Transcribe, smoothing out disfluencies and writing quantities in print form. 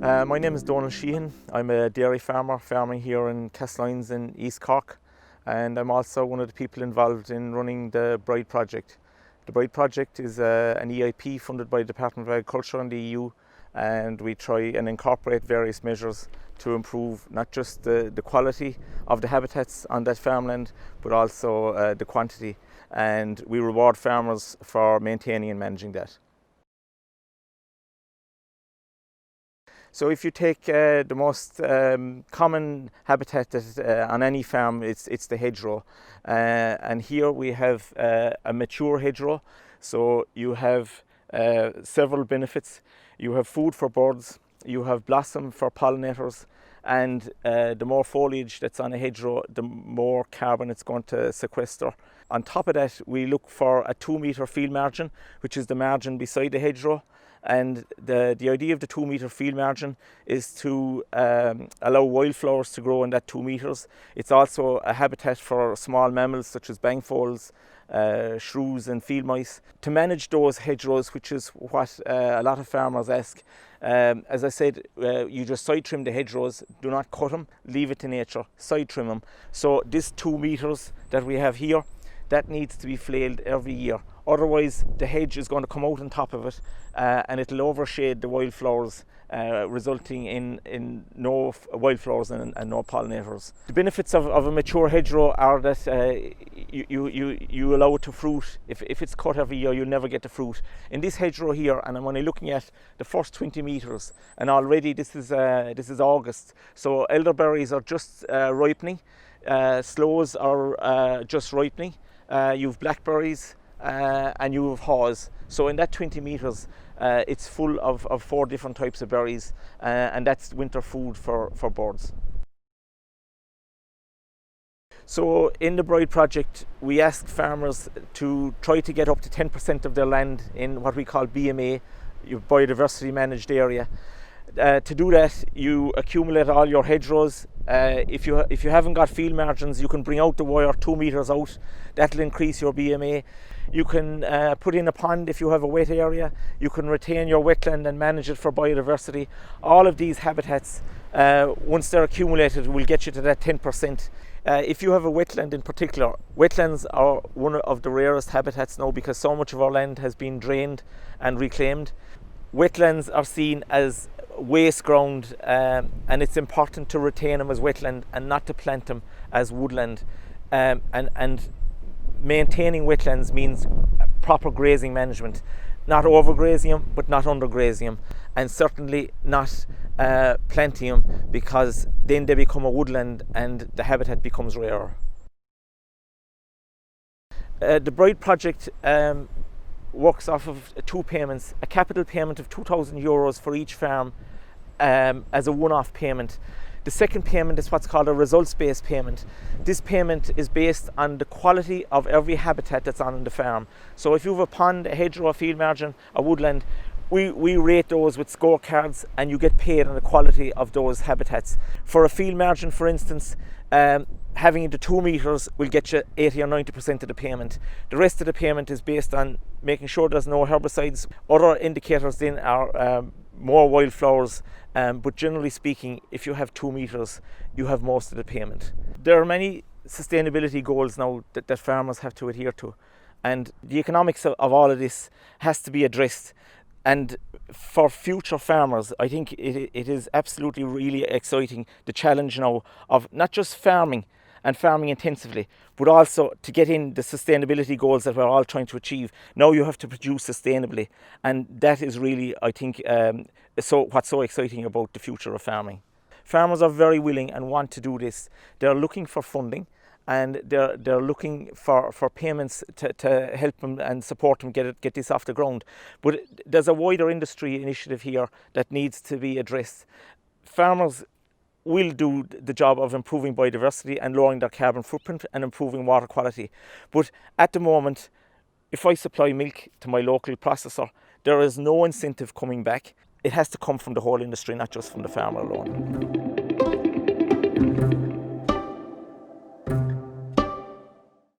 My name is Donal Sheehan. I'm a dairy farmer farming here in Castlines in East Cork, and I'm also one of the people involved in running the Bride project. The Bride project is an EIP funded by the Department of Agriculture and the EU, and we try and incorporate various measures to improve not just the quality of the habitats on that farmland, but also the quantity, and we reward farmers for maintaining and managing that. So if you take the most common habitat that, on any farm, it's the hedgerow. And here we have a mature hedgerow. So you have several benefits. You have food for birds, you have blossom for pollinators, and the more foliage that's on a hedgerow, the more carbon it's going to sequester. On top of that, we look for a 2-metre field margin, which is the margin beside the hedgerow. And the idea of the 2-metre field margin is to allow wildflowers to grow in that 2 metres. It's also a habitat for small mammals such as bangfoals, shrews and field mice. To manage those hedgerows, which is what a lot of farmers ask, as I said, you just side trim the hedgerows, do not cut them, leave it to nature, side trim them. So this 2 metres that we have here, that needs to be flailed every year. Otherwise, the hedge is going to come out on top of it and it'll overshade the wildflowers, resulting in no wildflowers and no pollinators. The benefits of a mature hedgerow are that you allow it to fruit. If it's cut every year, you'll never get the fruit. In this hedgerow here, and I'm only looking at the first 20 metres, and already this is August, so elderberries are just ripening, sloes are just ripening, you've blackberries, and you have haws. So in that 20 metres, it's full of 4 different types of berries, and that's winter food for birds. So in the Bride project, we ask farmers to try to get up to 10% of their land in what we call BMA, your biodiversity managed area. To do that, you accumulate all your hedgerows. If you haven't got field margins, you can bring out the wire 2 metres out. That'll increase your BMA. You can put in a pond if you have a wet area. You can retain your wetland and manage it for biodiversity. All of these habitats, once they're accumulated, will get you to that 10%. If you have a wetland in particular, wetlands are one of the rarest habitats now because so much of our land has been drained and reclaimed. Wetlands are seen as waste ground, and it's important to retain them as wetland and not to plant them as woodland. And maintaining wetlands means proper grazing management, not overgrazing them but not undergrazing them, and certainly not planting them, because then they become a woodland and the habitat becomes rarer. The Bride project works off of 2 payments: a capital payment of €2,000 for each farm as a one-off payment. The second payment is what's called a results-based payment. This payment is based on the quality of every habitat that's on the farm. So if you have a pond, a hedgerow, a field margin, a woodland, we rate those with scorecards, and you get paid on the quality of those habitats. For a field margin, for instance, having it to 2 metres will get you 80 or 90% of the payment. The rest of the payment is based on making sure there's no herbicides. Other indicators then are more wildflowers, but generally speaking, if you have 2 metres, you have most of the payment. There are many sustainability goals now that farmers have to adhere to, and the economics of all of this has to be addressed. And for future farmers, I think it is absolutely really exciting, the challenge now of not just farming and farming intensively, but also to get in the sustainability goals that we're all trying to achieve. Now you have to produce sustainably, and that is really, I think, what's so exciting about the future of farming. Farmers are very willing and want to do this. They're looking for funding, and they're looking for payments to help them and support them get this off the ground. But there's a wider industry initiative here that needs to be addressed. Farmers will do the job of improving biodiversity and lowering their carbon footprint and improving water quality. But at the moment, if I supply milk to my local processor, there is no incentive coming back. It has to come from the whole industry, not just from the farmer alone.